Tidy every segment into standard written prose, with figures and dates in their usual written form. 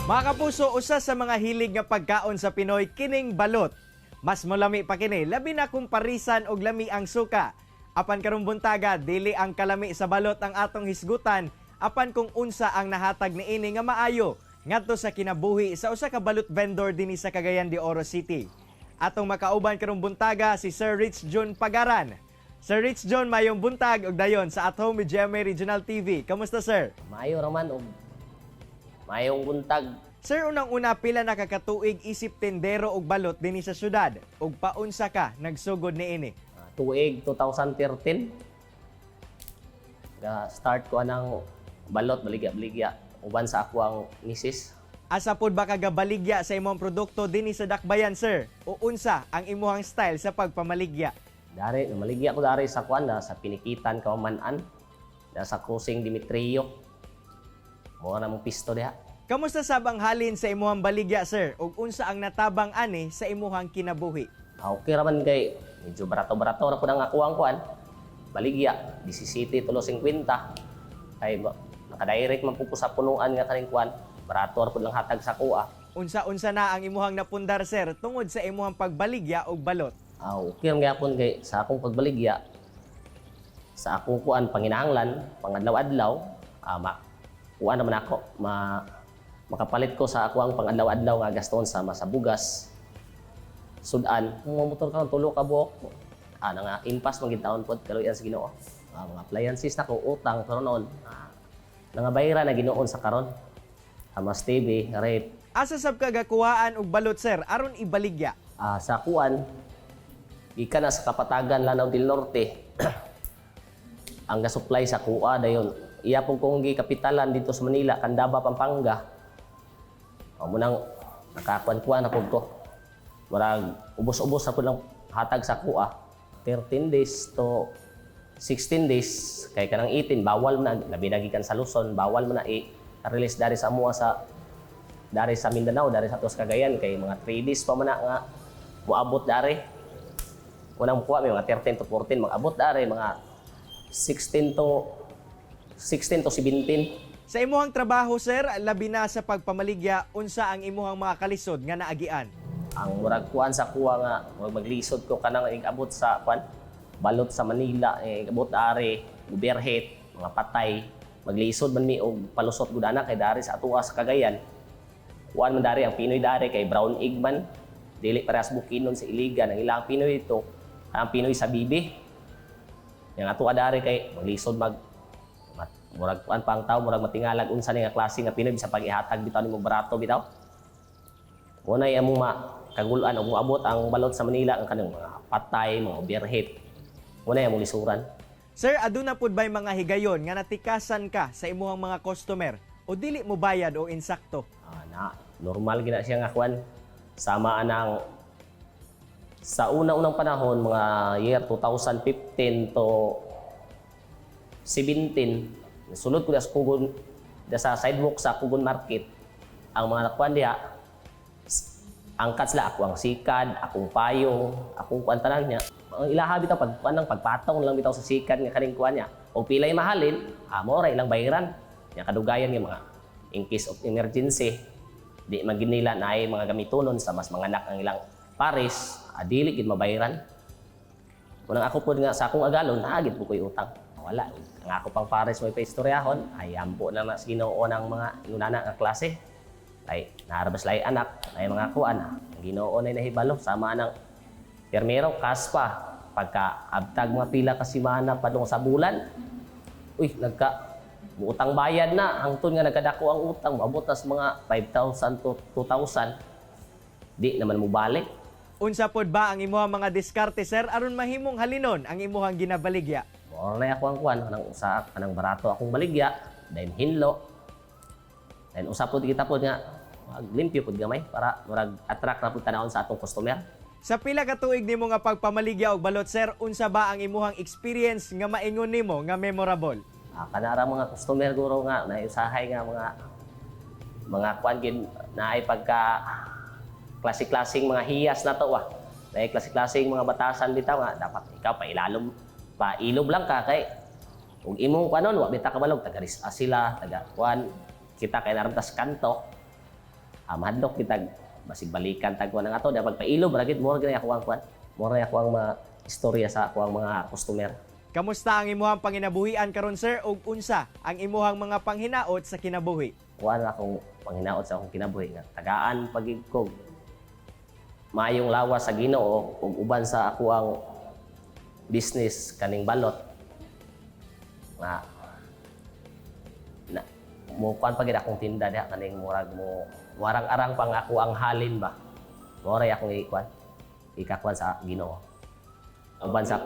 Mga kapuso, usa sa mga hilig nga pagkaon sa Pinoy kining balot. Mas molami pa kini, labi na kung parisan og lami ang suka. Apan karong buntaga, dili ang kalami sa balot ang atong hisgutan, apan kung unsa ang nahatag niini nga maayo ngadto sa kinabuhi sa usa ka balot vendor dinhi sa Cagayan de Oro City. Atong makauban karong buntaga si Sir Rich John Pagaran. Sir Rich John, mayong buntag og dayon sa At Home with GMA Regional TV. Kamusta, sir? Maayo raman og mayong buntag. Sir, unang-una pila nakakatuig isip tendero og balot dinhi sa syudad ug paunsa ka nagsugod niini? Tuig 2013. Start ko ng balot baligya-baligya uban sa ako ang misis. Asa pod ba kagabaligya sa imong produkto dinhi sa Dakbayan, sir? O unsa ang imong style sa pagpamaligya? Dari maligya ko dari sa kuan sa Pinikitan Kaumanan, sa Cruising Dimitrio. Mo na mong pisto diha. Kamusta sa banghalin sa imong baligya, sir? Ug unsa ang natabang ani sa imong kinabuhi? Okay raman kay medyo barato-barato ra pud ang ako ang kuan. Baligya 17.50. Kay naka-direct man pud ko sa punuan nga kaning kuan. Barato ra pud lang hatag sa kuha. Unsa-unsa na ang imong napundar, sir, tungod sa imong pagbaligya og balot? Okay ang gyapon kay sa akong pagbaligya sa akong kuan panginahanglan pangadlaw-adlaw kuan naman ako makapalit ko sa ako ang pangadlaw-adlaw nga gaston sa bugas sudan kung motor ka tulo ka buok nga impas magitaon pod kaluyan sa Ginoo mga appliances na ko utang pero noon nangabayra na Ginoon sa karon mas TV rate. Asa sab kagakuhaan og balot, sir, aron ibaligya? Sa kuan gikan na sa Kapatagan Lanao del Norte ang gasupply sa kuha dayon iya pong kung gikapitalan dito sa Manila, Candaba, Pampanga. Mo nang nakakuan-kuan na pud ko. Murag ubos-ubos sa pud lang hatag sa kuha. 13 days to 16 days kay kanang 18 bawal na labi na gikan sa Luzon, bawal man na i-release dari sa amuha sa dari sa Mindanao, dari sa Tos Cagayan kay mga 3 days pa man na nga moabot dari. Unang kuha may mga 13 to 14 mag-abot dari mga 16 to 17. Sa imuhang trabaho, sir, labi na sa pagpamaligya, unsa ang imuhang mga kalisod nga naagian? Ang murag kuan sa kuha nga maglisod ko kanang igabot sa kuan balot sa Manila, igabot dari Guberhet, mga patay, maglisod man mi og palusot gud ana kay dari sa atuwa sa Cagayan. Kuan man dari ang Pinoy dari kay brown egg man, dili parehas bukinon sa Iligan ang ilang Pinoy ito, ang Pinoy sa Bibi. Yang atuwa dari kay maglisod murag kuan pang tawo murag matingalag unsa ni nga klase nga Pinoy sa pag-ihatag bitaw nimo barato bitaw. Unay among makagul-an og moabot ang balot sa Manila ang kanang mga patay, mga Berhet. Unay among lisuran. Sir, aduna pud bay mga higayon nga natikasan ka sa imuhang mga customer o dili mo bayad o insakto? Normal gina siya nga kuan sama anang sa una-unang panahon mga year 2015 to 17 sulod ko sa Kugon sa sidewalk sa Kugon Market ang mga nakuan diha angkat sila ako ang sikad akong payong akong kuan tanan niya ang ilaha bitaw pagpatong lang bitaw sa sikad nga kaning kuan niya o pilay mahalin mo ra ilang bayaran nya kadugayan nga mga in case of emergency di maginila na ay mga gamitonon sa mas mga anak ang ilang pares dili gid mabayaran unang ako pod nga sa akong agalon naagid po koy utang wala ang ako pang pares may paistoryahon ay ampo na sa Ginoo ng mga inunana nga klase ay narabas lay anak ay mga kuan ang Ginoo nay nahibalo sama nang permero kaspa pagka abtag mga pila ka semana padung sa bulan nagka utang bayad na hangtod nga nagkadako ang utang maabot tas mga 5,000 to 2,000 di naman mo balik. Unsa pod ba ang imuhang mga diskarte, sir, aron mahimong halinon ang imuhang ginabaligya? Moro na ako ang kuan kanang usa kanang barato akong baligya then hinlo then usa pod kita pod nga limpyo pod gamay para murag attract na pud tanawon sa atong customer. Sa pila ka tuig nimo nga pagpamaligya og balot, sir, unsa ba ang imuhang experience nga maingon nimo nga memorable? Kanara mga customer guro nga naiusahay nga mga kuan gid naay pagka klase-klaseng mga hiyas na to naay klase-klaseng mga batasan bitaw nga dapat ikaw pailob lang ka kay ug imong kanon wa bita kabalog taga sila taga kuan kita kay naramtas kanto Mahadlok kita basig balikan tagwa ng ato, dapat pagpailo bragit mo gyud ako ang kwan. Mo ra ako ang istorya sa ako ang mga customer. Kamusta ang imuhang panginabuhian karon sir ug unsa ang imuhang mga panghinaot sa kinabuhi? Kuan akong panghinaot sa akong kinabuhi nga tagaan pagig ko maayong lawas sa Ginoo ug uban sa ako ang business kaning balot nga na mo kuan pagid akong tinda diha kaning murag mo warang-arang pang ako ang halin ba mo ray akong ikakuan sa Ginoo uban sa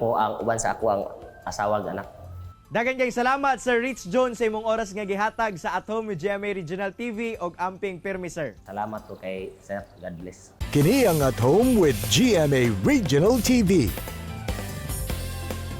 ako ang asawag anak. Daghang kay salamat Sir Rich Jones sa imong oras nga gihatag sa At Home with GMA Regional TV ug amping pirmi sir. Salamat ko kay Sir, God bless. Kini ang At Home with GMA Regional TV.